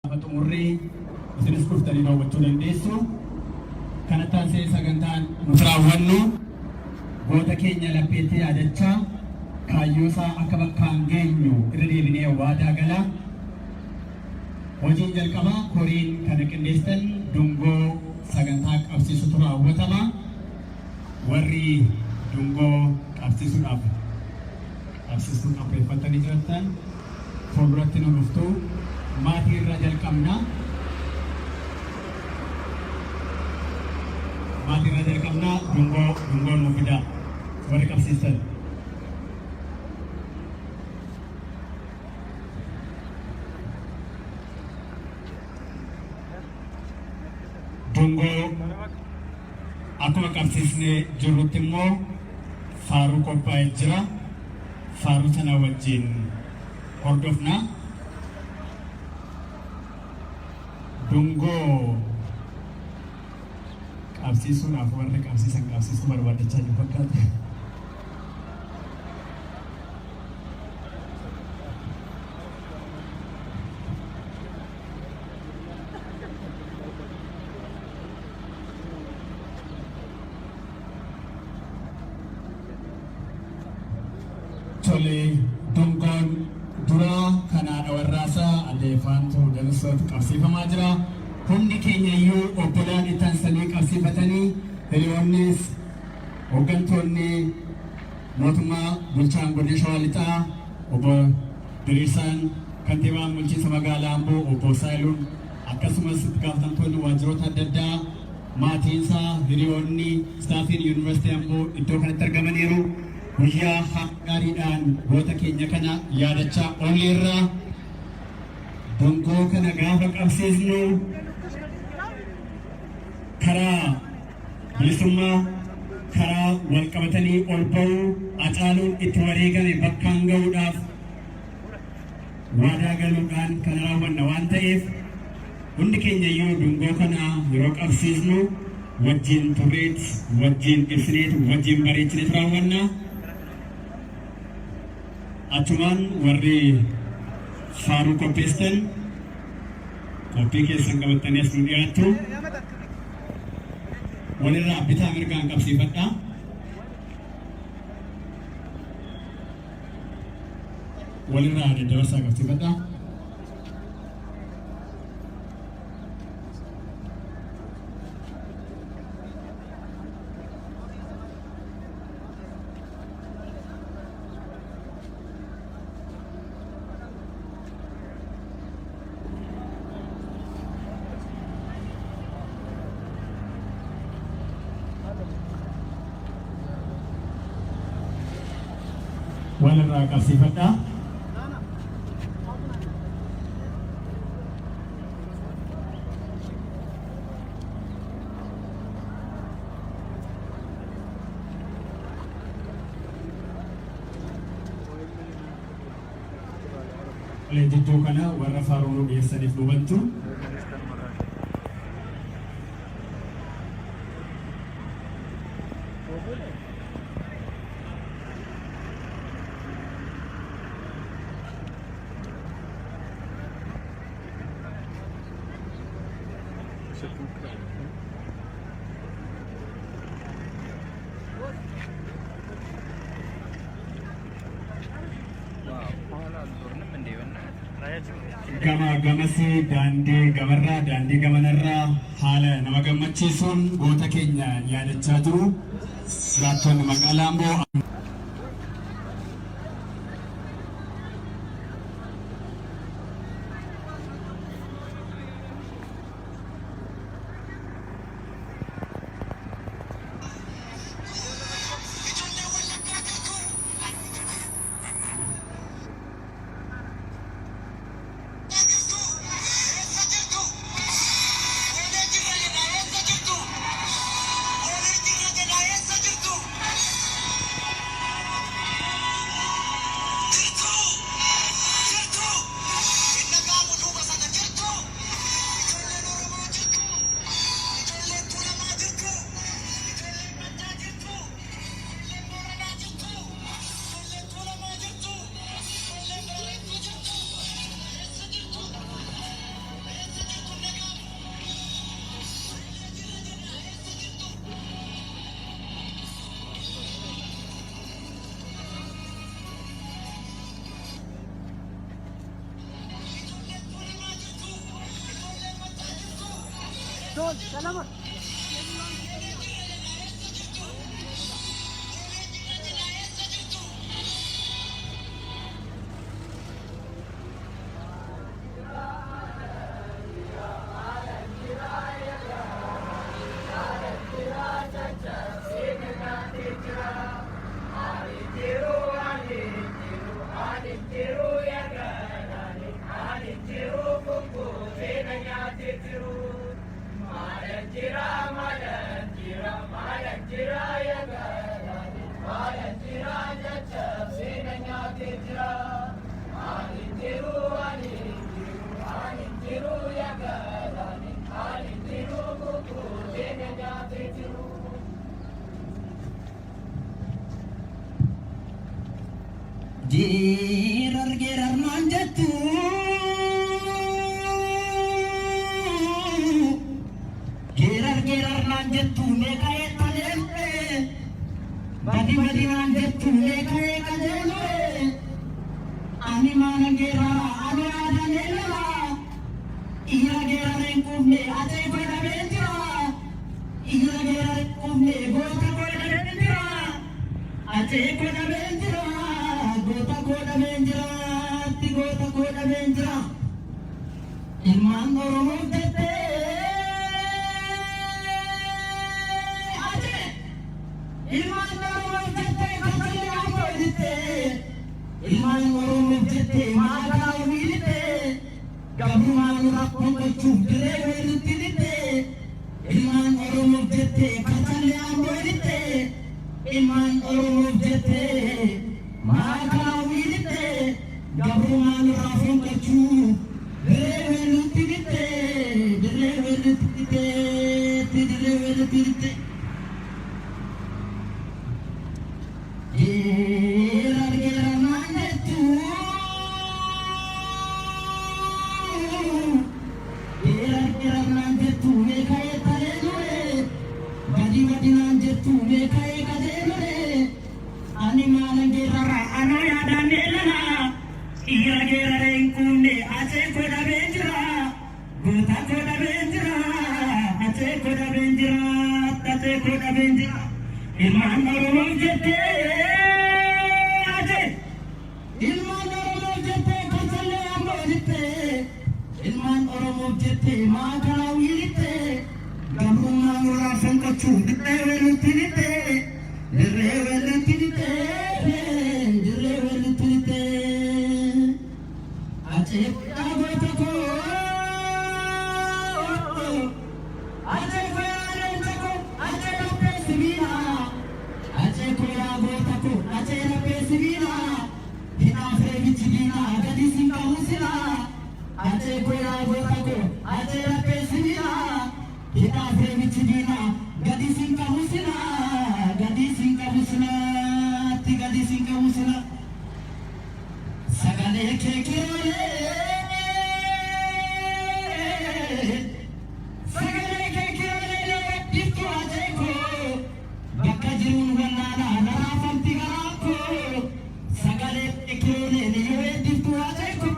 Xumurrii isinis dhuftanii daawwachuu dandeessu. Kana taasisee sagantaan nuti raawwannu goota keenya lapheetti yaadachaa kaayyoosaa akka bakkaan geenyu irra deebinee waadaa galaa. Hojiin jalqabaa koriin kana qindeessan dungoo sagantaa qabsiisutu raawwatama. Warri dungoo qabsiisuudhaaf qopheeffatanii jiran fuulduratti nu dhuftu. Maatii irraa jalqabna. Dungoo nu fidaa warri qabsiisan. Dungoo akkuma qabsiisnee jirrutti immoo faaruu qophaa'ee jira. Faaruu sana wajjin hordofna. Dungoo qabsiisuudhaaf warra qabsiisan qabsiisuu barbaadachaa jiru fakkaata. Tole dungoon duraa kanaadha warraasaa aleefaantu dansooti qabsiifamaa jira. Hundi keenya iyyuu obbolaan itti sanii qabsiifatanii hiriyoonnis hooggantoonni mootummaa bulchaan godina Shawaa Lixaa obbo Diriirsaan kantiibaan bulchiinsa magaalaa Amboo obbo Saayiluun akkasumas gaafatamtoonni waajjiroota adda addaa maatiinsaa hiriyoonni staafiin yuunivarsiitii Amboo iddoo kanatti argamaniiru. Guyyaa gaariidhaan goota keenya kana yaadachaa oolleerra. Dungoo kana gaafa qabsiisnu karaa bilisummaa karaa wal qabatanii ol ba'uu Hacaaluun itti wareegame bakkaan ga'uudhaaf waadaa galuudhaan kana raawwanna waan ta'eef hundi keenya iyyuu dungoo kana yeroo qabsiisnu wajjin turreet wajjin ibsineet wajjin bareechineet raawwanna. Achumaan warri faaruu qopheessan qophii keessan qabatanii as nu dhiyaattu. Walirraa bitaa mirgaan qabsiifadha. Walirraa daddabarsaa qabsiifadha. Walirraa qabsiifadha. Jidduu kana warra faaruu nu dhiyeessaniif hubantu. Gamasi daandii gamarraa daandii gamanarraa haala nama gammachiisuun goota keenya yaadachaa jiru. Jiraattonni magaalaa Amboo Gerar gerar manjatu, gerar gerar manjatu mekaye kajelme, badi badi manjatu mekaye kajelme, ani mana gerar ani ada nela, ira gerar engkufne aje pada benjira, ira gerar engkufne gota pada benjira, aje pada benjira. Gota koda benjira, ilman oromo jete, aje, ilman oromo jete, kasale amo jete, ilman oromo jete, magana umilite, gabu manu rakon kochu dire veluti dite, ilman oromo jete, kasale amo jete, ilman oromo jete. Magana umilite, gabu manu rakon kochu dire veluti dite, dire veluti dite, dire veluti dite. Gerar gerar manjatu, gerar gerar manjatu mekaye kajelme, badi badi manjatu mekaye kajelme, ani mana gerar ano yada nelana, ira gerar engkune aje koda benjira, gota koda benjira, aje koda benjira, aje koda benjira, ilman oromo jete. Ilman oromo jete magana umilite, gabu manu rakon kochu dire veluti dite, dire veluti dite, dire veluti dite. Aje koda gota ko, aje koda gota ko, aje rape sivina, aje koda gota ko, aje rape sivina, hina frevi chigina gadi singa musina. Aje koda gota ko, aje rape sivina, hina frevi chigina gadi singa musina, gadi singa musina, ti gadi singa musina. Sagale kekirole, sagale kekirole diftu aje ko, bakka jirun wallana narafamti garako, sagale kekirole niyoe diftu aje ko,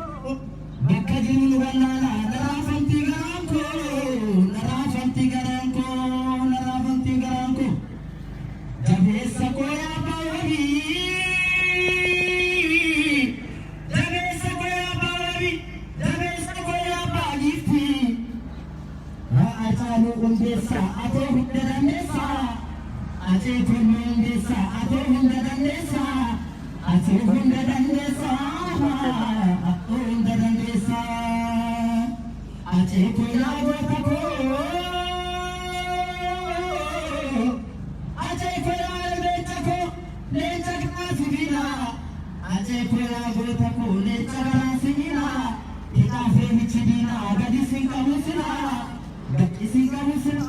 bakka jirun wallana narafamti garako, narafamti garako, narafamti garako. Jabesa koya bawabi, jabesa koya bawabi, jabesa koya bagifi. Raajanu undesa ato hundadanesa, aje kono undesa ato hundadanesa, aje hundadanesa, ato hundadanesa, aje koya gota ko. Aje koya gota ko lecha kana sivina, hina frevi chigina gadi singa musina, gadi singa musina,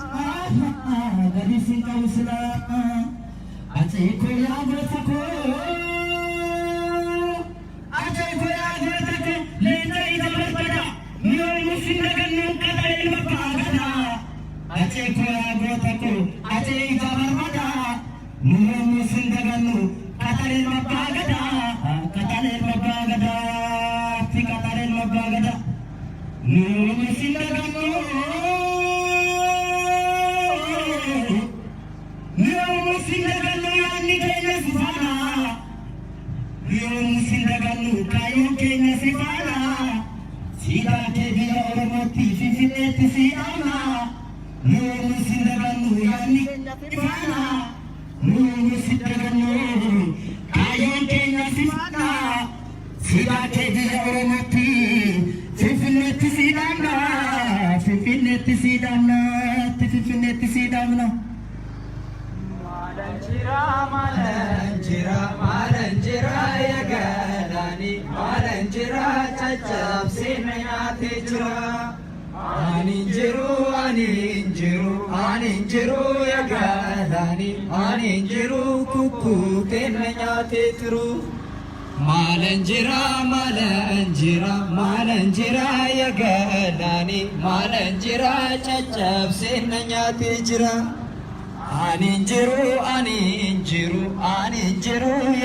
gadi singa musina. Aje koya gota ko, aje koya gota ko lecha ida barbada, niyo musina ganu kada ilma pagada. Aje koya gota ko, aje ida barbada, niyo musina ganu kada ilma pagada. Katalel mabagada, ti katalel mabagada. Numusindagano, Ifana Nunu Sidagano Kayon Kenya Sifana Sidate Oromati Fifineti Sidamna Fifineti Sidamna Fifineti Sidamna Malanjira Malanjira Yagalani Malanjira Chachap Sinayate Jira Aninjiru Aninjiru Yagalani Aninjiru Kuku Kenayate Tru Malanjira Malanjira Yagalani Malanjira Chachap Sinayate Jira Aninjiru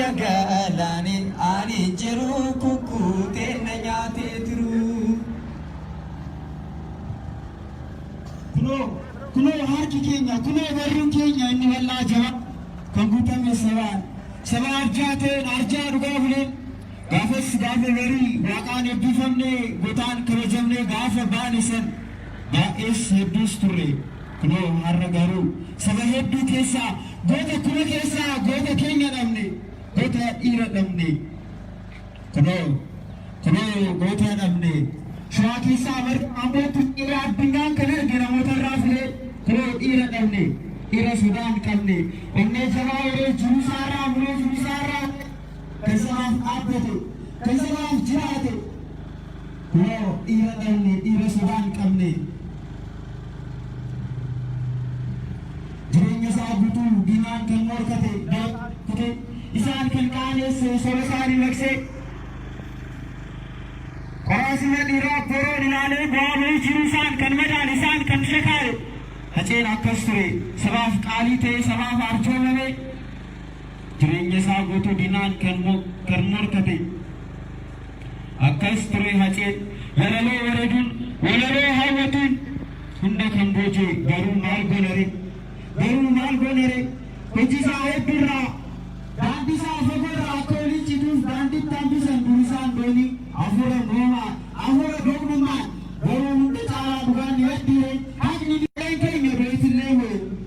Yagalani Aninjiru Kuku Kenayate Tru Kuno harki Kenya kuno barrun Kenya inni walla jaba kan gutame saba arjate arja duga hule gafes gafe beri waqan ebbifamne gotan kabajamne gafa banisan baes hedusture kuno harra garu saba heddu kessa gota Kenya damne gota ira damne kuno gota damne Shwaki Sabar Amotu Ira Bingan Kaner Giramota Rafle Kuro Ira Damne Ira Sudan Kamne Onne Jaware Jusara Mure Jusara Kasaf Abete Kasaf Jihate Kuro Ira Damne Ira Sudan Kamne Jirenya Sabutu Binan Kanmor Kate Kate Isan Kankane Sorosari Lakse Korasime dira poro dilale babu jirusan kan medan isan kan shekare hacen akasture sabaf qalite sabaf arjomame jirenya sagoto dinan kan morkate akasture hacen yaralo walalo hawatun hunda kan boje garu mal gonere koji sahe birra dandi sa fogora akoli chidus dandi tambisan durisan doni Afura Roma, Afura Dogma, Borum the Tala Bugani, Agni Ranking, your race in level.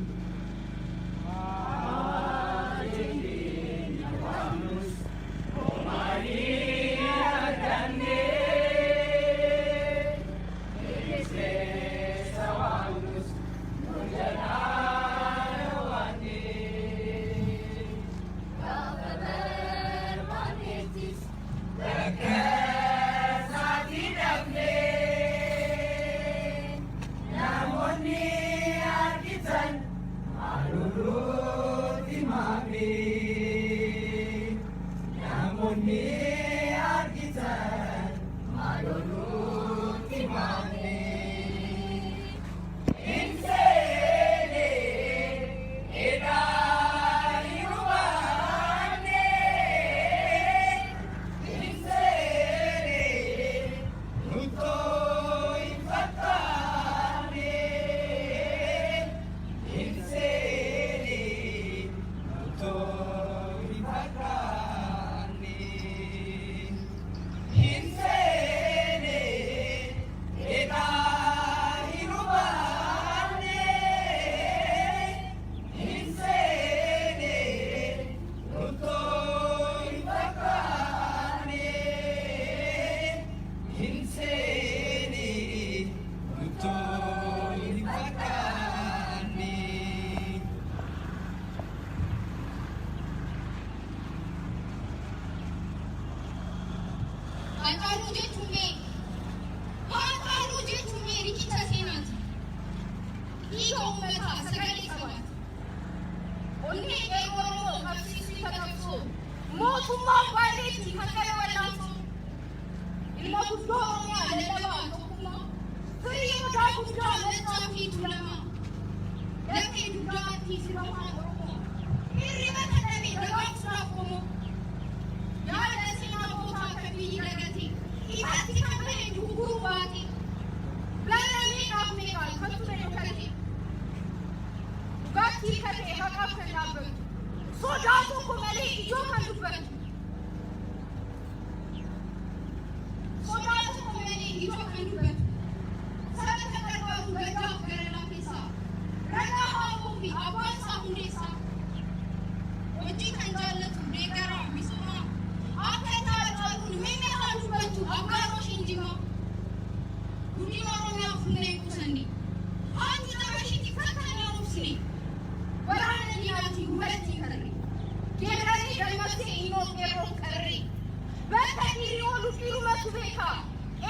बेखा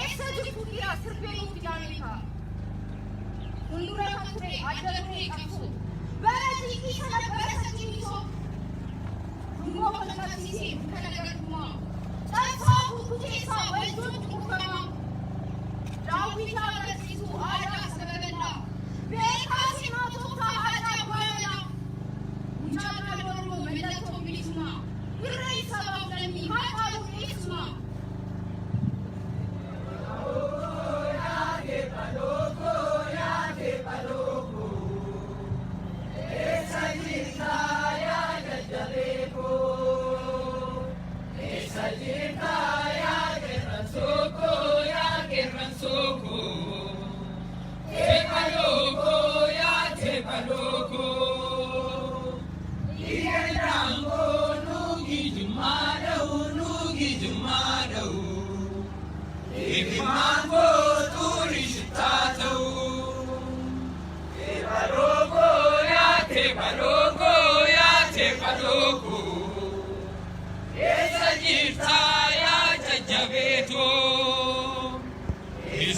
एक सजू फुकिया सिर्फे नु जाने का उंदुरा खतरे आदर रे कपसो बरती की सला बरसती सो दुमो पलका सीसी खना गरमा तसा फुके सा वैजुत मुकमा राविता रसीसु आजा सबगला बेखा सिना तो का आजा वाला मुजाका लोरो मेला तो बिलिसमा इरई सबब नमी हाथा इसमा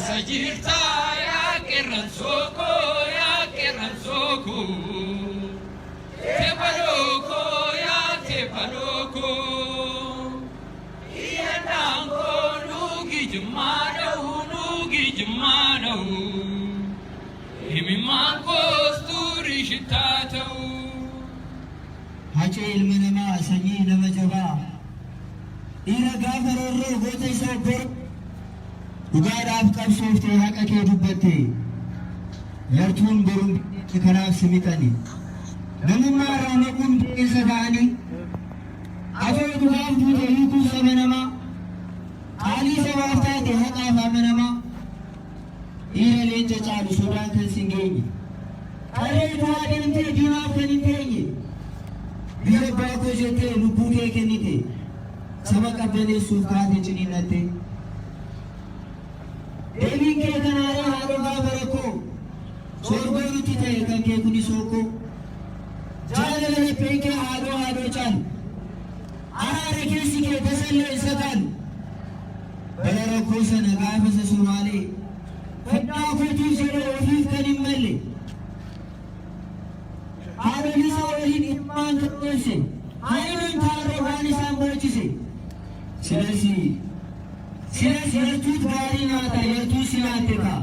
Sajirta ya que ranzoko te paloko ya te paloko iyandango nugi jumano imi mango sturi shitato hache ilmanama sanyi namajaba ira gafarorro gote sabor ugaadhaaf qabsooftee haqa kee dubbatte yartuun boruun kanaaf simitani namummaa irraa maquun keessa ta'anii afoo dhugaaf duute hiikuun saba namaa qaalii sabaaf taate haqaaf amanamaa dhiira leenca caalu sodaan kan sin geenye qaree du'aa deemtee diinaaf kan hin teenye biyya abbaa koo jettee lubbuu kee kennite saba qabbaneessuuf kaate ciniinnatte deebiin kee kanaaree haadha gaafa rakkoo soorgoo nutti ta'e kan kee kuni sookoo jaalala lapheen kee haadhoo caalu araara keessi kee tasallee isa caalu bara rakkoo sana gaafa isa Somaalee fedhaa ofiitiif jedhee ofiif kan hin malle haadholii isaa waliin dhimmaan kan dhoofse haadholiin taarree waan isaan barachise silas yartuut gaarii nyaata yartuu si nyaatte kaa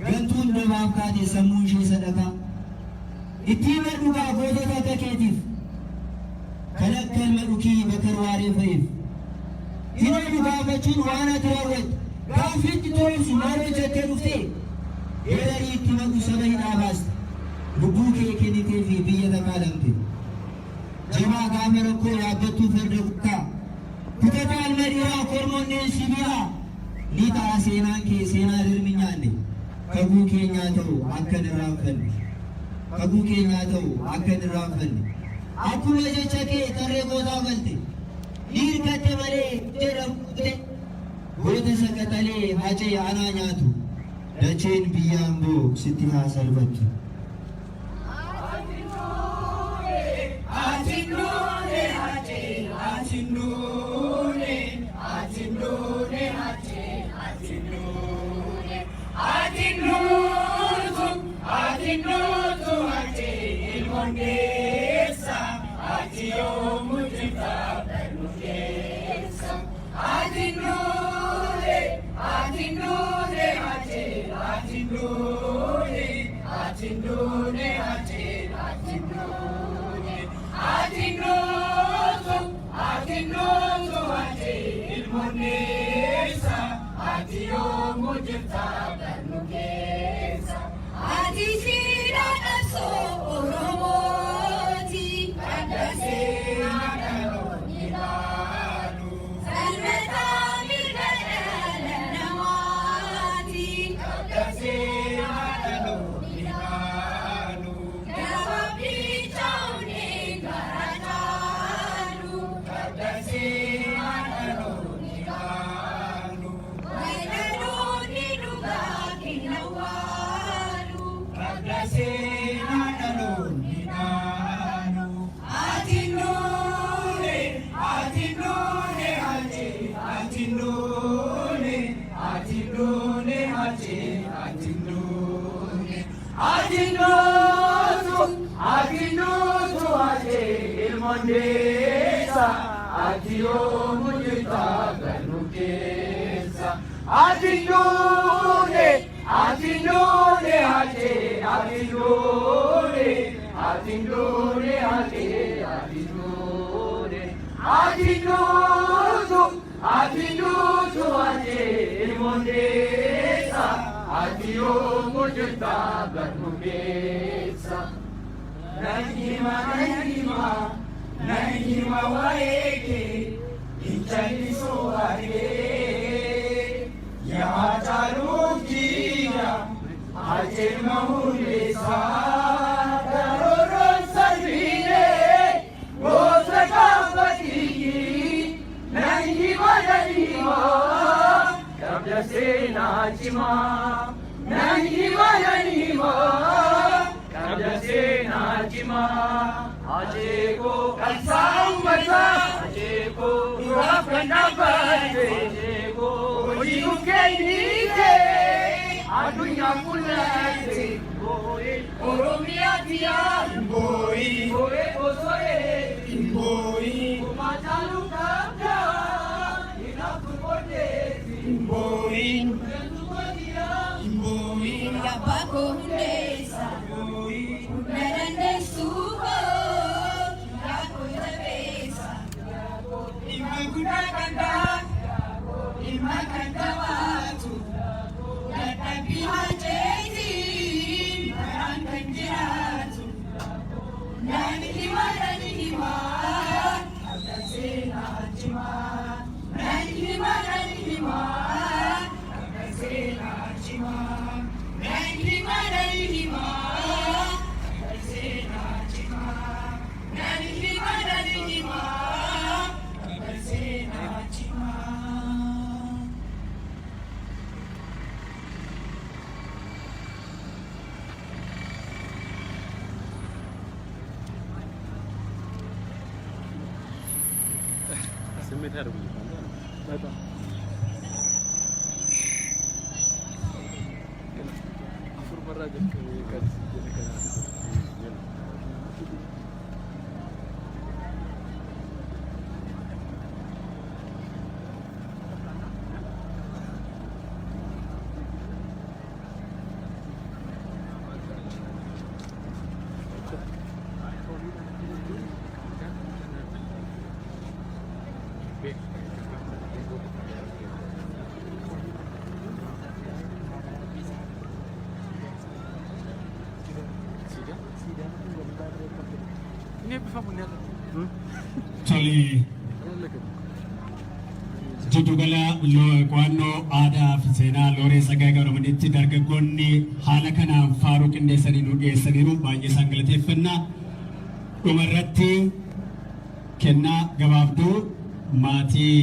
gantuun nabaaf kaate sammuun ishee sadaqaa ittiin madhugaa gootota akka keetiif kan akka ilma dhukii bakar waaree fa'eef hina dhugaafachuun waan ati raawwattu gaaffiitti tolchu maaloo jettee dhuftee yeedharii itti maqu saba hidhaa baaste lubbuu kee kennitee fi biyya takaalamte jabaa gaafa rakkoo yaabbattuu farda guddaa kutata almadiraa kormonneen sibiilaa ni ta'a seenaan kee seenaa dirmi nyaanne kaguu keenyaa ta'u akka hin irraanfanne kaguu keenyaa ta'u akka hin irraanfanne akkuma jecha kee tarree gootaa galte ni hirkatte malee jedhamte goota saqaxalee hacee aanaa nyaatu dacheen biyyaan boo sitti haa salphattu. Atinutu ate ilmondesa, atio mujita ganukesa. Atinune ate, atinune ate. Atinutu ate ilmondesa, atio mujita ganukesa. Nahima waeke inchani soare ya tarukia aje mahulesa daroron sarvine gosa kampatiki nahima kabla se nachima nahima kabla se nachima ajeko kalsambata ajeko urafkanabate ajeko ojukeinike adunya kulate boy oromia dia boy osore boy kumachalu kabla inakupote boy Yapako hundesa, narande suho, yako yabesa, imakanda watu, yatabi hajezi, maranganjiratu, nanihima, abdasena hajima, nanihima, abdasena hajima. Tole Jidugala qo'annoo aadaa fi seenaa Looree Tsaggaayee Gabramadiitti dargaggoonni haala kanaan faaruu qindeessanii nu dhiyeessaniiru baay'ee isaan galateeffanna. Dhumarratti kennaa gabaabduu maatii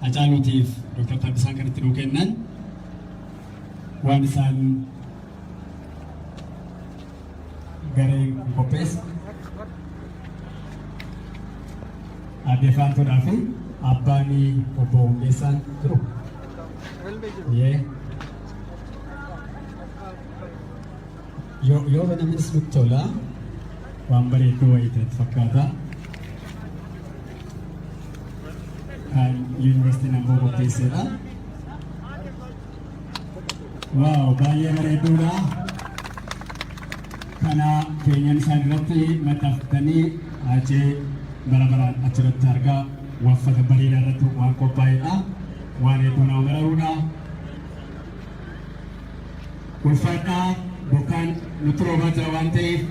Hacaaluutiif Dr. Taddasaan kan itti nuu kennan waan isaan garee qopheesse adeeffattoodhaa fi abbaani obbo Hundeessaan jiru. Yoo banamis nutti tola waan bareedduu wayii ta'etti fakkaata. Kan yuunivarsiitiin Amboo qopheessedha. Waaw baay'ee bareedduudha. Kana keenyan isaan irratti maxxanfatanii achee bara-baraan achirratti argaa waffata bareedaa irratti waan qophaa'edha. Waan hedduu nama bararuudha. Ulfaadhaa bokkaan nutti roobaa jira waan ta'eef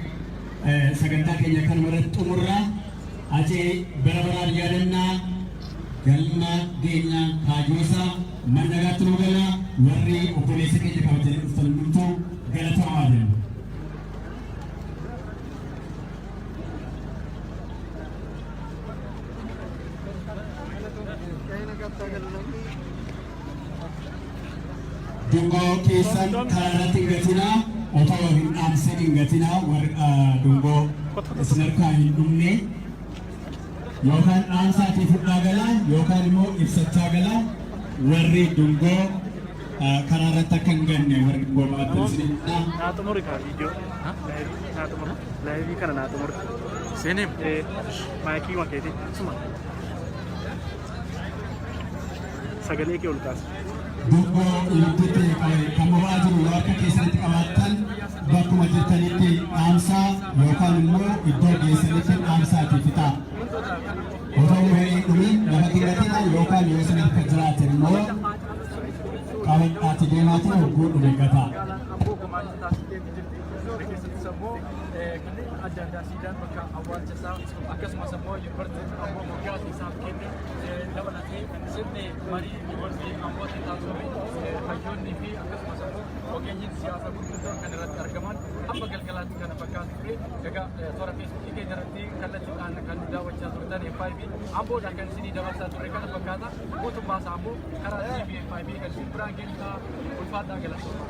sagantaa keenya kanuma irratti xumurra. Achee bara-baraan yaadannaa galma geenyaa Haajoosaa mannagaatti nu gala warri obboleessa keenya qabatanii dhuftan hundumtuu galatamaa jenna. Dungoo keessan karaarratti hin gatinaa otoo hin dhaamsin hin gatinaa dungoo isin harkaa hin dhumne yookaan dhaamsaatii fudhaa galaa yookaan immoo ibsachaa galaa warri dungoo kararata kan ganne warga gomatan sinna Nato Morika video. Nato Morika. Live kana Nato Morika. Senem. Maiki waketi. Suma. Sagale ke ulkas. Dungo ilute kamu wajib warga kesanti kawatan bakuma jirtanitti amsa yookaan immoo iddoo geessanitti amsa tifita. Otoo hin dhumin lafa xiqqatina yookaan yoo isin akka jiraatan immoo qaban ati deemaatu hogguu dhume gata. Adda-addaan bakka awwaalcha isaa akkasumas immoo yuunivarsiitiin ammoo moggaasa isaaf kenne dabalatee sirni marii yuunivarsiitii ammoota taasifame hayyoonnii fi akkasumas immoo ogeeyyiin siyaasaa gurguddoon kan irratti argaman amma galgalaatti kana fakkaatu ture egaa toora feesbuukii keenya irratti kallattiidhaan kan nu daawwachaa turtan FIB amboodhaan kan isinii dabarsaa ture kana fakkaata mootummaa isaa ammoo karaa TV FIB kan isin biraan geessaa ulfaadhaa galatooma.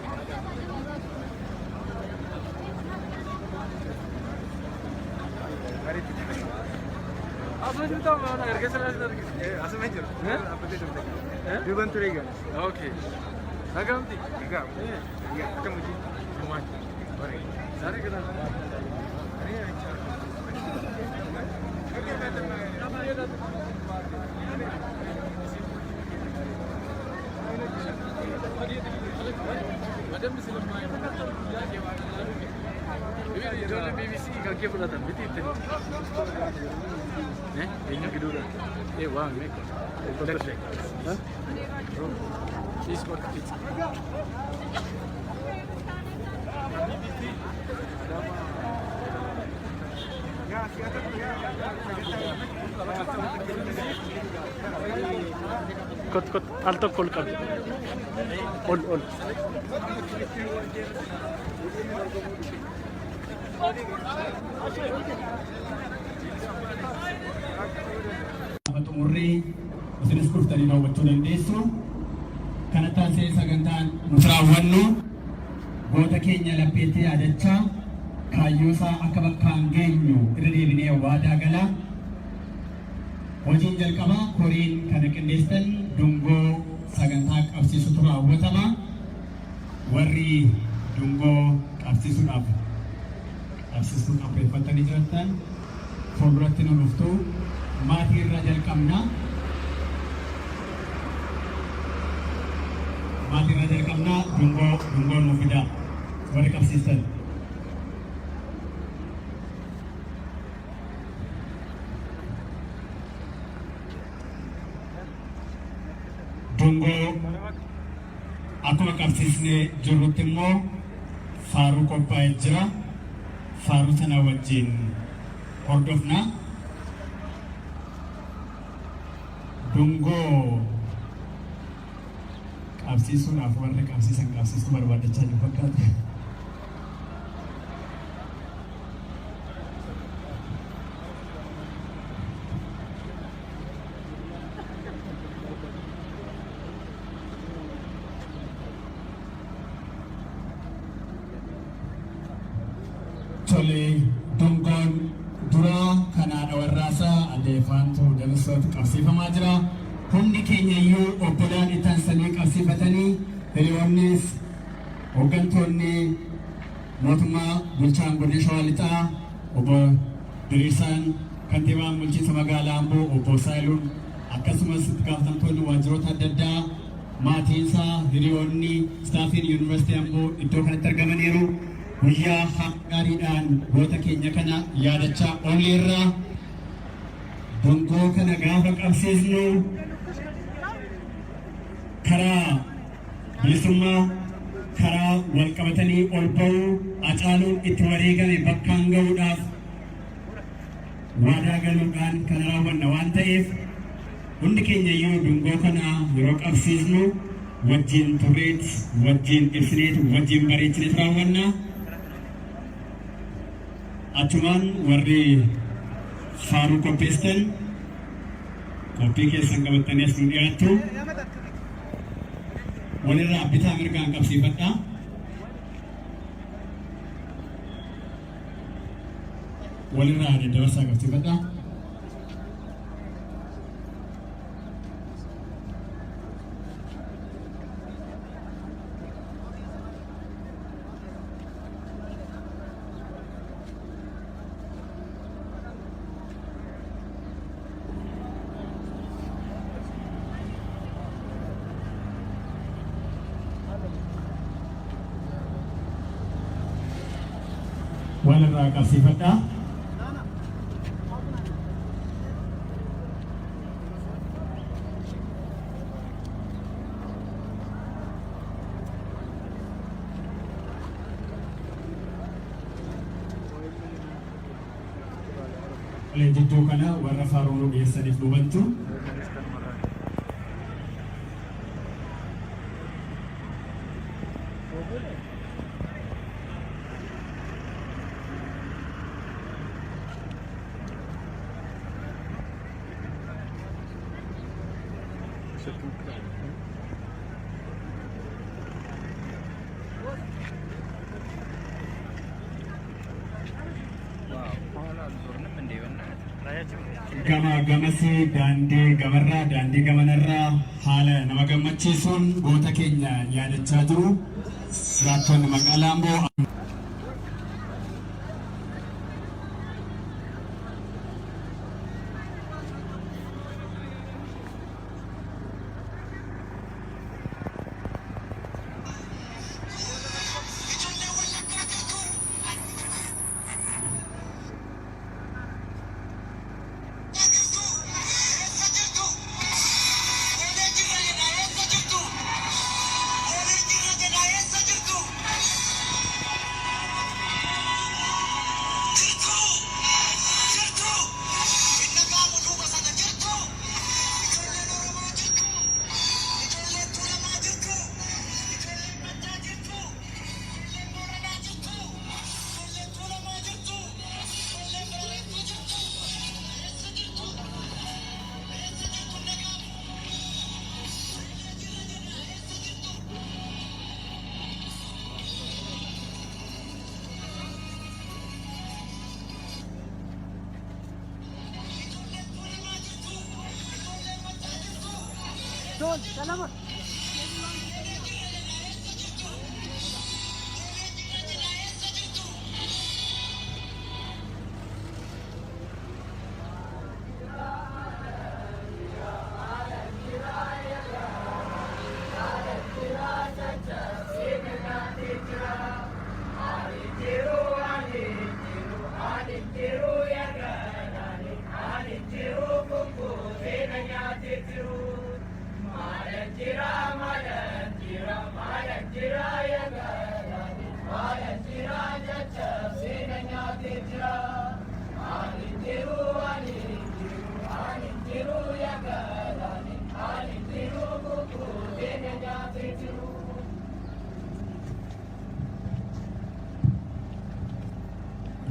Asal juta mana? Harga selesai lagi. Asal major. Apa tu juta? Ribuan tu ringgit. Okay. Agam ti? Agam. Ya, kamu ji. Semua. Baik. Sari kita. Macam mesti lemah. Ijoollee BBC kan fudhatan miti itti eenyu giduudha waan meeqa Dr. She's got kids. Kot alto kol kab ol Tumurri isinis dhuftanii daawwachuu dandeessu. Kana taasisee sagantaan nuti raawwannu goota keenya lapheettee yaadachaa kaayyoosaa akka bakkaan geenyu irra deebinee waadaa galaa. Hojiin jalqabaa koriin kana qindeessitan dungoo sagantaa qabsiisutu raawwatama. Warri dungoo qabsiisuudhaaf qopheeffatanii jirtan fuulduratti nu dhuftu maatii irra jalqabna. Dungoo nu fida warri qabsiistan. Dungoo akkuma qabsiisnee jirrutti immoo faaruu qophaa'ee jira. Faaruu sana wajjin hordofna. Dungoo qabsiisuudhaaf warra qabsiisan qabsiisuu barbaadachaa jiru fakkaata. Tole dungoon dura kanaadha warraasaa adeefaantu dabarsootu qabsiifamaa jira. Hundi keenya iyyuu obbolaan itaansanii qabsiifatanii hiriyoonnis hooggantoonni mootummaa bulchaan godina Shawaa Lixaa obbo Diriirsaan kantiibaan bulchiinsa magaalaa Amboo obbo Saayiluun akkasumas itti gaafatamtoonni waajjiroota adda addaa maatiinsaa hiriyoonni istaafiin yuunivarsiitii Amboo iddoo kanatti argamaniiru. Guyyaa gaariidhaan goota keenya kana yaadachaa oolleerra. Dungoo kana gaafa qabsiisnu karaa bilisummaa karaa wal qabatanii ol ba'uu Hacaaluun itti wareegame bakkaan ga'uudhaaf waadaa galuudhaan kana raawwanna waan ta'eef hundi keenya iyyuu dungoo kana yeroo qabsiisnu wajjin turreet wajjin ibsineet wajjin bareechineet raawwanna. Achumaan warri faaruu qopheessan qophii keessan qabatanii as nu dhiyaattu. Walirraa bitaa mirgaan qabsiifadhaa. Walirraa daddabarsaa qabsiifadhaa. walirraa qabsiifadhaa. Jidduu kana warra Faaruu dhiyeessaniif hubantu. Gamasi daandii gamarraa daandii gamanarraa haala nama gammachiisuun goota keenya yaadachaa jiru. Jiraattonni magaalaa Amboo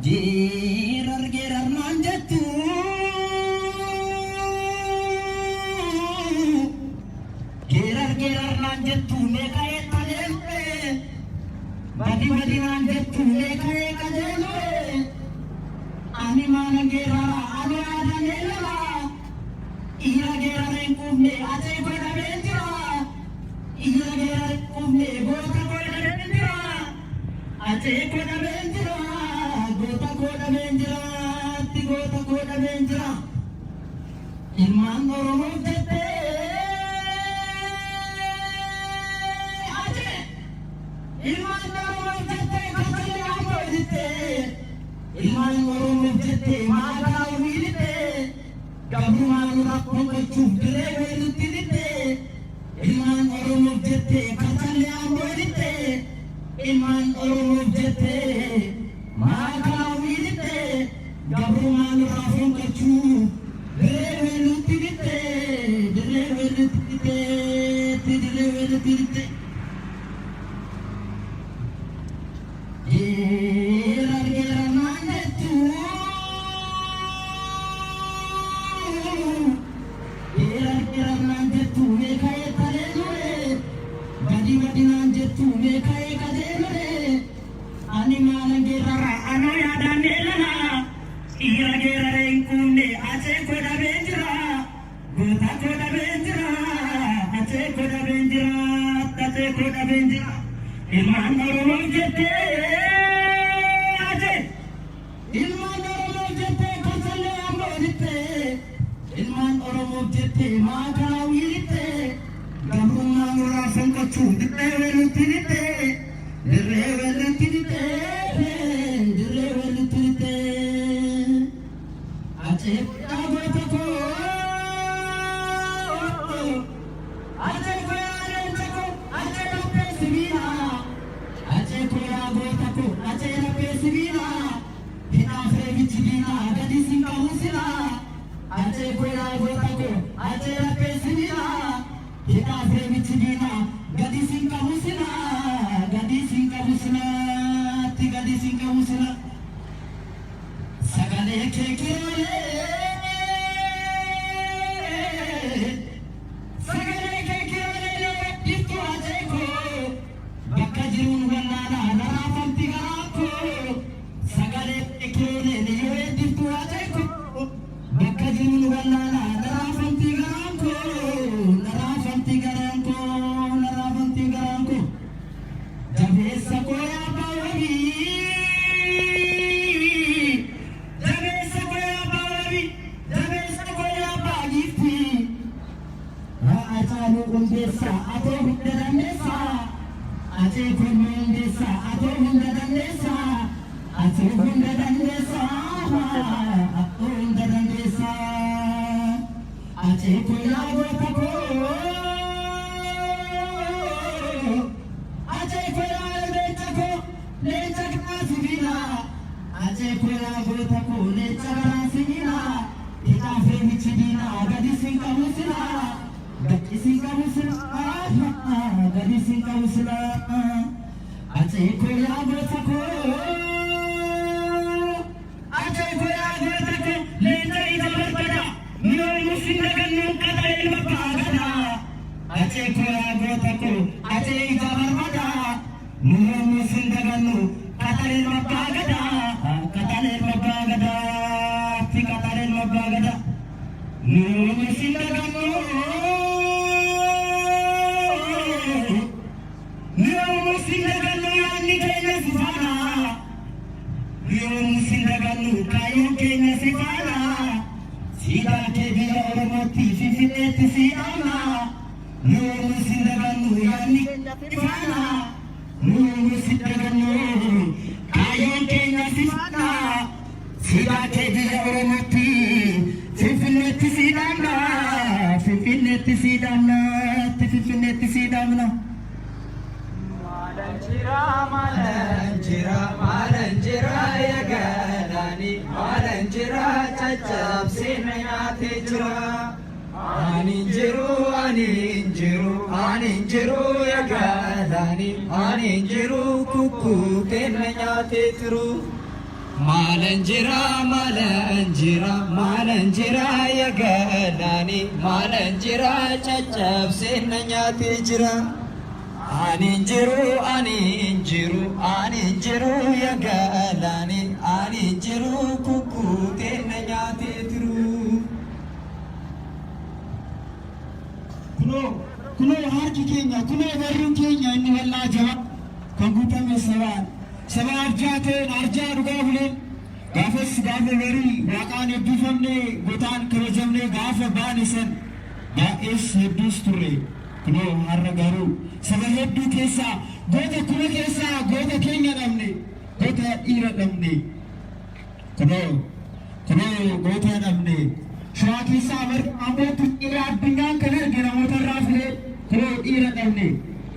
Gerar manjatu gerar manjatu mekae kajelpe badi manjatu mekae kajelpe ani mana gerara ani ada nela ira gerara kumne aje koda benjira ira gerara kumne gota koda benjira aje koda benjira gota koda benjira ilman oromo jete aje ilman oromo jete kasale amo jete ilman oromo jete maga wilite gabru manu rakko chudre welutite ilman oromo jete kasale amo jete ilman oromo jete maga wilite gabru manu rakko chudre sinkamusina ache koya gotako ache apesina kita frebichidina gadi sinkamusina ti gadi sinkamusina sagale kekirole itu ache ko bakka jirun wallana narafamti garako sagale kekirole itu ache ko bakka jirun wallana narafamti garako jabesa koya bawabi jabesa koya bagiti achalu undesa ato hundadandesa ache kundesa ato hundadandesa ache hundadandesa ache koya gotako ache koya lechakna sivina ache koya gotako lechakna sivina kita femichidina gadi sinkamusina gadi sinkamusina ache koya gotako lechai jabarpada no musindaganu kadai bakagada ache koya gotako ache jabarpada no musindaganu kadai bakagada no musindaganu yani kenya sifana no musindaganu kayo kenya sifana sida ke biya oromoti fifinet sidana no musindaganu yani kenya sifana no musindaganu kayo kenya sifana sida ke biya oromoti fifinet sidana Malanjira ya gadani malanjira cacap sinayate jira aninjiru ya gadani aninjiru kuku kenayate jiru malanjira ya gadani malanjira cacap sinayate jira aninjiru ya galani aninjiru kuku tenanyate tiru kuno harki kenya kuno barru kenya inni walla jaba kan gutame saba arjate arja duga bule gafes gafe beri waqan eddifamne gotan kerojamne gafe banisen ya is heddusture kuno harra garu saba heddu kesa goota kuma kesa goota kenya namne goota ira namne kuno goota namne shwa kesa amar amotu ira addunyan kana gira motarra file kuno ira namne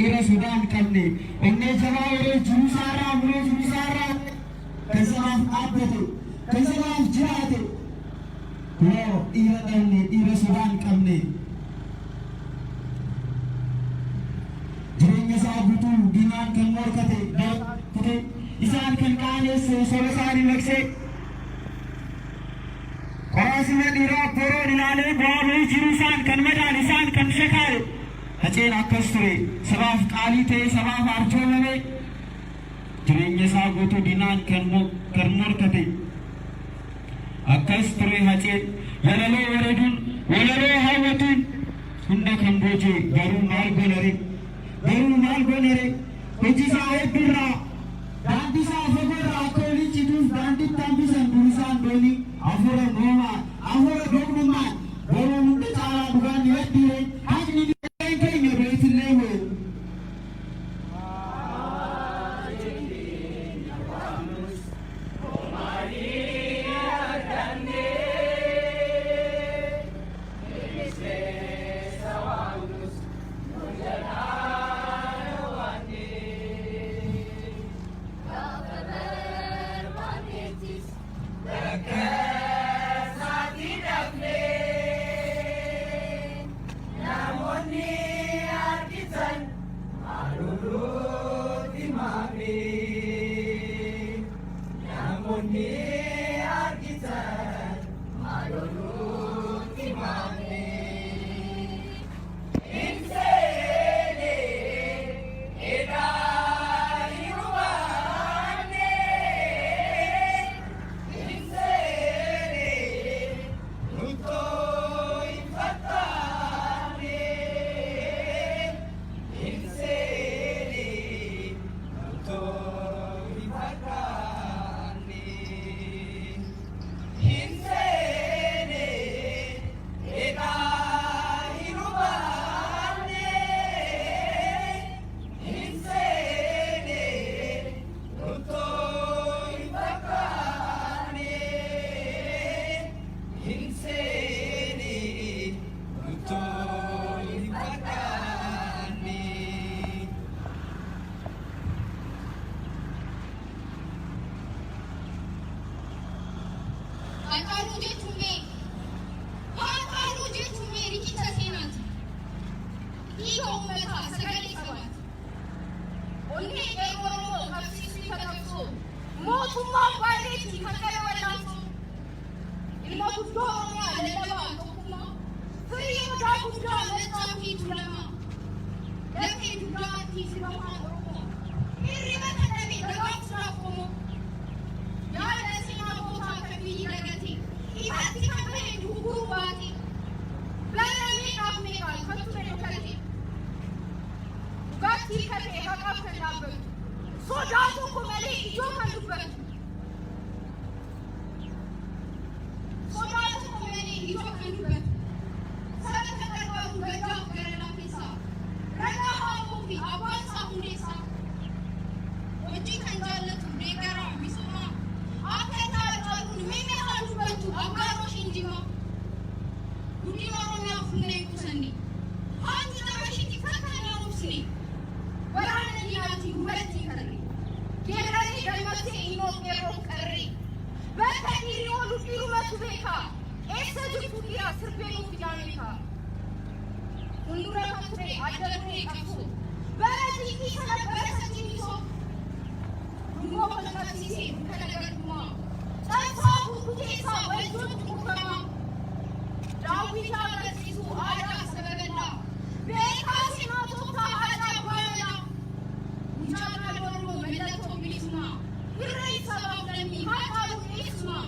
ira sudan kamne enne jaware jurusara kasaf abete kasaf jiraate kuno ira namne ira sudan kamne jireenya isaa guutuu diinaan kan morkate kute isaan kan qaaneesse saba isaanii maqsee qoraasima dhiiraa boroon ilaalee bu'aa bahii jiru isaan kan madaan isaan kan shakaare haceen akkas ture sabaaf qaalii ta'e sabaaf arjoomame jireenya isaa guutuu diinaan kan morkate akkas ture haceen walaloo walaloo hawwatuun hunda kan boojee garuu maal gonere hojisa heddurraa daandisaa fagorraa akka waliin cituuf daandittaan bisan durisaan dooni afura noomaa afura doogummaan garuu hunda caalaa dhugaan heddiire haqni dhiireen keenya beetillee wee Haacaaluu jechuun riqicha seenaati. Dhiiga uummataa sagalee sabaati. Onnee qeerroo Oromoo qabsiisuu ifa qabsoo mootummaan baay'eetiin kan qabe wal'aansoo. Ilma guddoo Oromiyaa lallabaa tokkummaa firii odaa guddaa lachaa fi tuulamaa. Lafee duddaatti sirbamaan Oromoo hirriba dadhabee dagaagsuudhaaf Oromoo. Yaada seenaa gootaa akka biyyi dagate ifatti kan bahe gurguruu baate. Bara meeqaaf meeqaan kan ture dhokate. Dhugaatii katee haqaaf kan dhaabbatu. Sodaa tokko malee ijoo kan dubbatu. Sodaa tokko malee ijoo kan dubbatu. Saba kan gargaaru gadaaf gara lafeessaa. Ragaa haamuu fi abbaan isaa hundeessaa. Hojii kan jaallatu deeggaraa misoomaa. Akka Haacaaluun miimee haa dubbatu abbaan ishiin jimaa. Guddina Oromiyaaf hundee kuusanne. Haati nama ishiitti fakkaan haaromsine. Waraana diinaatiin hubattii karre. Geerarri galmattee immoo qeerroon qarre. Bakka dhiirri oolu dhiirumatu beekaa. Eessa jirtu dhiiraa sirbee nuuf jaameekaa. Fuuldura kan ture adda duree qabsoo. Bara xiqqii sana bara sachiisoo. Dhungoo kan qabsiisee kan agartumaa. Cabsaa gurguteessaa wajjoon xumuuramaa. Daawwitaa agarsiisuu aadaa saba bal'aa. Beekaa seenaa tooftaa aadaa baay'aa. Mucaa qaalii Oromoo mallattoo bilisummaa. Hirree sabaaf lammii Haacaaluu eessumaa.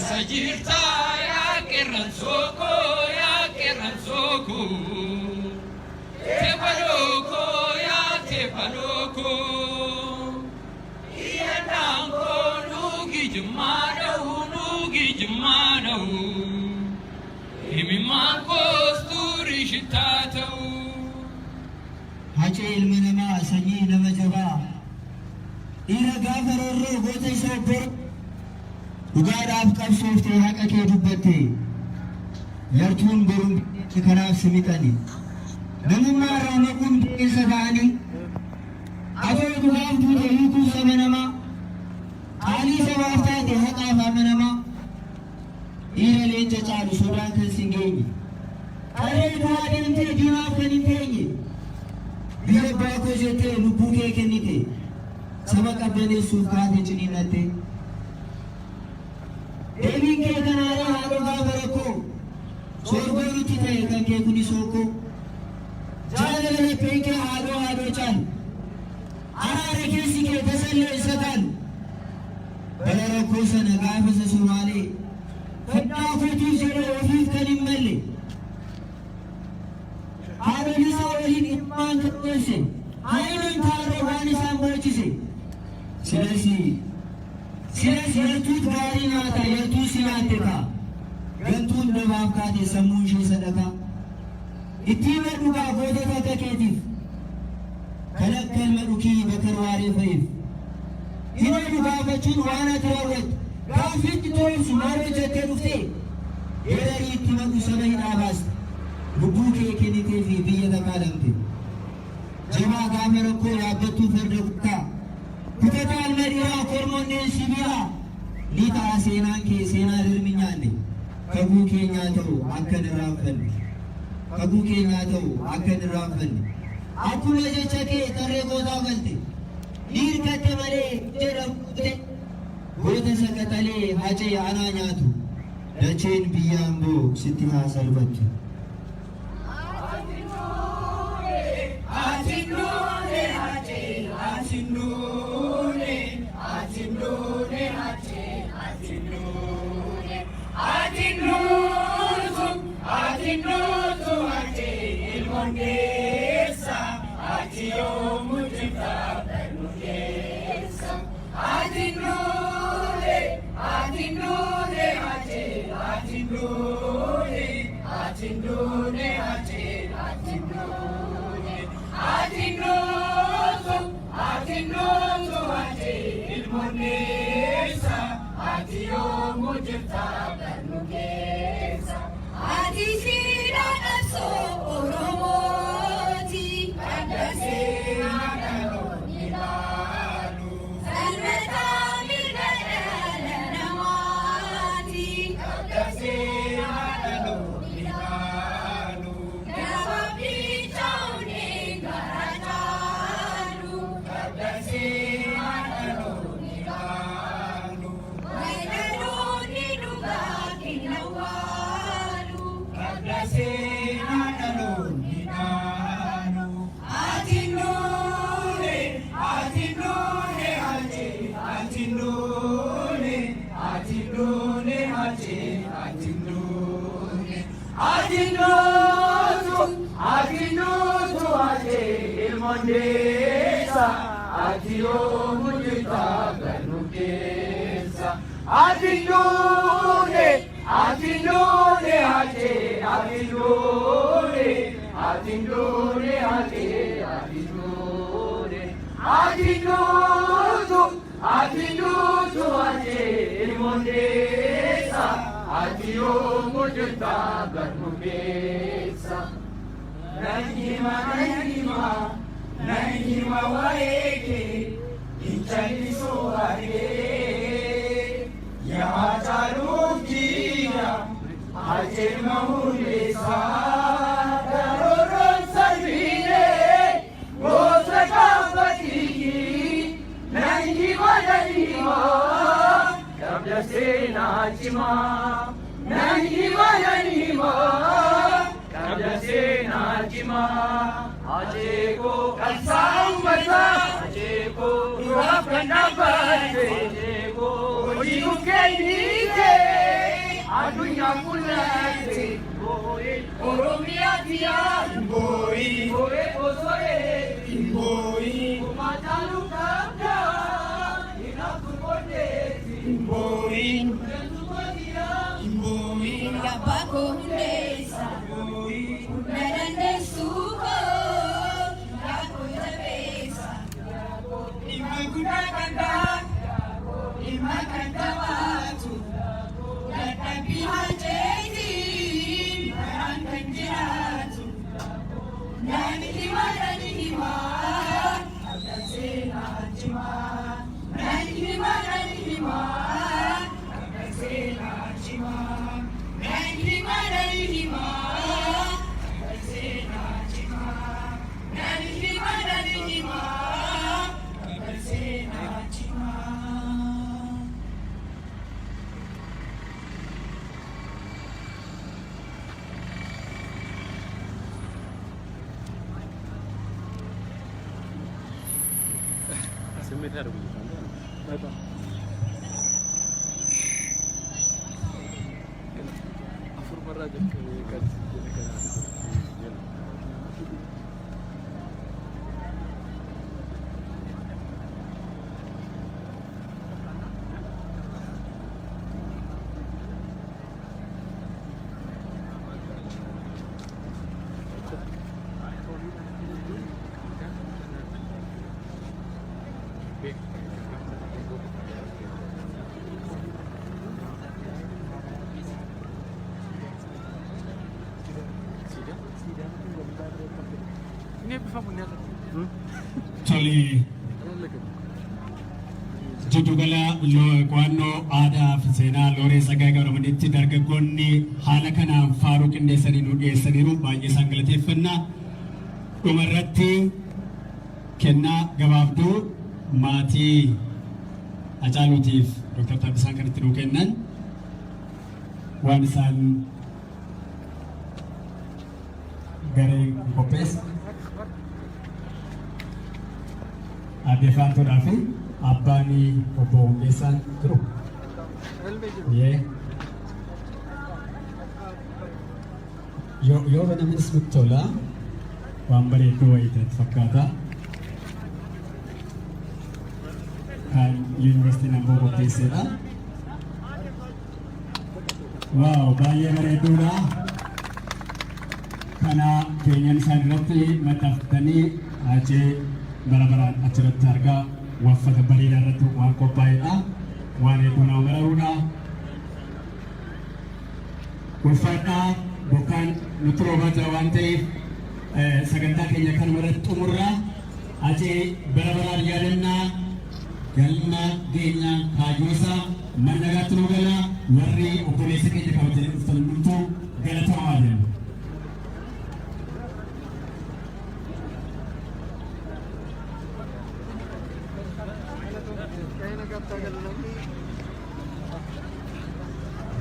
Sajirta ya keran soko te paloko iya dango nugi jumano imi manko sturi shitatu Haacee ilma namaa sanyii nama jabaa dhiira gaafa roorroo goota isaa bor dhugaadhaaf qabsooftee haqa kee dubbatte yartuun boruun kanaaf simixani namummaa irraa maquun keessa ta'anii afoo dhugaaf duute hiikuu saba namaa qaalii sabaaf taate haqaaf amanamaa dhiira leenca caalu sodaan kan sin geenye qarree du'aa deemtee diinaaf kan hin teenye biyya abbaa koo jettee lubbuu kee kennite saba qabbaneessuuf kaate ciniinnatte deebiin kee kanaaree haadha gaafa rakkoo soorgoo nutti ta'e kan kee kuni sookoo jaalala lapheen kee haadhoo caalu araara keessi kee tasallee isa caalu bara rakkoo sana gaafa isa Somaalee fadhaa kootiif jedhee ofiif kan hin malle haadholii isaa waliin ilmaan kan dhoorse haayiniin taarree waan isaan barachise silas yartuut gaarii nyaata yartuu si nyaatte kaa gantuun nabaaf kaate sammuun ishee sadaqaa ittiin dhugaa gootota akka keetiif kan akka ilma dhukii bakar waaree fa'iif hina dhugaafachuun waan ati raawwattu gaaffiitti to'ibsu maal hojjettee dhuftee yeerarii itti maqu saba hidhaa baaste lubbuu kee kennitee fi biyya takaalamte jabaa gaafa rakkoo yaabbattuu farda kuttaa kutata alma dhiiraa kormoonneen sibiilaa ni ta'a seenaan kee seenaa dirmi nyaanne kaguu keenyaa ta'u akka hin irraanfanne kaguu keenyaa ta'u akka hin irraanfanne akkuma jecha kee tarree gootaa galte ni hirkatte malee jedhamte goota saqaxalee hacee anaa nyaatu dacheen biyyaan boo sitti haa salphattu. Atinune ilmoonneessa ati yoomuu jirta gannu keessa. Ati siidhaa qabsoo Oromooti. Adda seenaa dhaloonni ilaalu. Falmataa mirga dhala namaati. Adda seenaa dhaloonni ilaalu. Gabaabdii ta'uunee gara caalu. Adda seenaa dhaloonni ilaalu. Wayilaaloonni dhugaa kenna waalu. Adda seenaa dhaloonni ilaalu. Ati nuure, Ati nune ati, ati nune, ati nune ati, ati nune, ati nutu, ati nutu ati ilmondeessa, ati yoomuu jirta gannu keessa. Ati nune ati, ati nune, ati nune ati, ati nune. Ati nutu ati ilmondeessa, ati yoomuu jirta gannu keessa. Nanyima waa'ee kee hin callisuu argee. Yaa caaluuf jira ajeema hundeessaa karooraan sarbiilee gosa kaafatiyyii. Nanyima kabla seenaa cimaa. Nanyima kabla seenaa cimaa. Ajeekoo qabsaa uummataa. Ajeekoo duraaf kan dhaabbate. Ajeekoo hojii kennite addunyaa mul'ate. Oromiyaa biyyaa boo'ee osoo boo'ee uummata lukaabda hinaaftu qondeeti boo'ee Abbaa koo hundeessa. Na dandeessuu koo yaa koo jabeessa. dhimma guddaa kan ta'a dhimma kan taphatu Dadhabbii hojjetiin baraan kan jiraatu. Namni himaa adda seenaa cimaa. namni himaa Adda seenaa cimaa. namni himaa Adda seenaa cimaa. namni himaa Adda seenaa cimaa. ስሜት ያደርጉልሻል በጣም አፉር መራጀ ini bifamunya Tole jiddugala qo'annoo aadaa fi seenaa Looree Tsaggaayee Gabramadiitti dargaggoonni haala kanaan faaruu qindeessanii nu dhiyeessaniiru baay'ee isaan galateeffannaa. Dhumarratti kennaa gabaabduu maatii Hacaaluutiif Dr. Taddasaan kan itti nuu kennan waan isaan garee qopheessa. Aadde Faantoodhaa fi abbaanii obbo Hundeessaan jiru. Yoo banamis nutti tola waan bareedduu wayii ta'e fakkaata. Kan yuunivarsiitiin Amboo qopheessedha. Waaw baay'ee bareedduudha. Kana keenyan isaan irratti maxxanfatanii achee bara baraan achirratti argaa waffata bareedaa irratti waan qophaa'edha. Waan hedduu nama mararuudha. Ulfaadhaa bokkaan nutti roobaa jira waan ta'eef sagantaa keenya kanuma irratti xumurra. Acee bara baraan yaadannaa galma geenyaa Hayyoosaa mannagaatti nu gala warri obboleessa keenya qabatanii dhuftan hundumtuu galatamaa jiru.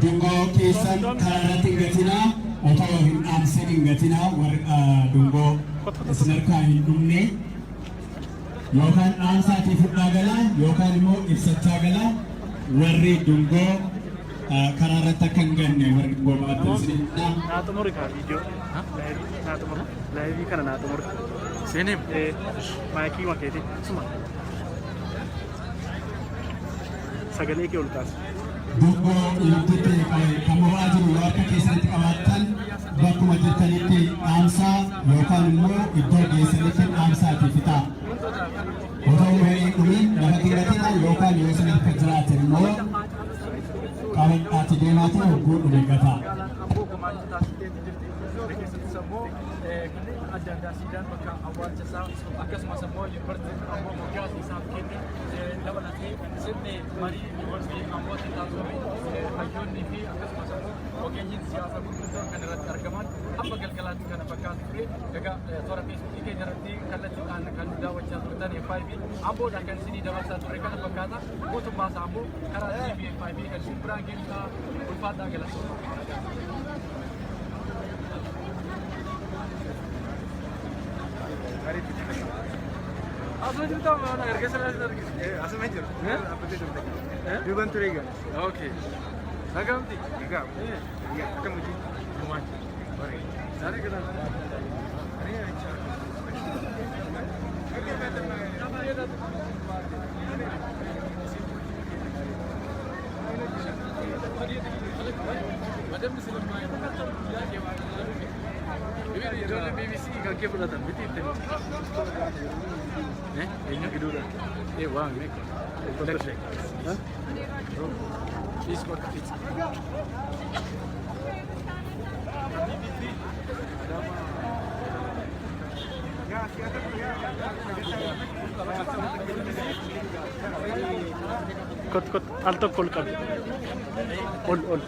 Dungoo keessan karaa irratti hin gatinaa otoo hin dhaamsin hin gatinaa dungoo isin harkaa hin dhumne yookaan dhaamsaatii fudhaa galaa yookaan immoo ibsachaa galaa warri dungoo karaa irratti akka hin ganne warri dungoo baattansidha. Naaxumuri kaa viidiyoo naaxumuri laayivii kana naaxumuri seeneem maayikii makeetii suma sagalee kee ol kaasa. Dungoo ilbitti kan mo'aa jiru yoo akka keessatti qabaattan bakkuma jirtanitti dhaamsaa yookaan immoo iddoo geessanitti dhaamsaati fixaa. Otoo hin dhumin lafa dheeratina yookaan yoo isin akka jiraatan immoo qabannaatti deemaatiin hogguu dhume gataa. adda addaa siidaan bakka awwaalcha isaa akkasumas immoo yuunivarsiitiin ammoo moggaasa isaaf kenne dabalatee sirni marii yuunivarsiitii ammootiin taasifame hayyoonnii fi akkasumas immoo ogeeyyiin siyaasaa gurguddoon kan irratti argaman amma galgalaatti kana fakkaatu ture egaa toora feesbuukii keenya irratti kallattiidhaan kan daawwachaa turtan FIB amboodhaan kan isinii dabarsaa ture kana fakkaata mootummaa isaa ammoo karaa TV FIB kan isin biraan geessaa ulfaataa galatooma. Asal cerita mana harga selesai lagi? Asal major. Apa tu cerita? Dua bantu lagi. Okey. Agam ti? Agam. Ya, agam mesti. Muat. Baik. Cari kita. Ini aja. Okey, betul. Apa dia tu? Macam ni film main. Ini BBC kan ke pula tak? Betul. Ini kedua. Wah, ini. Perfect. Hah? He's got it. Kot alto kol kab. All.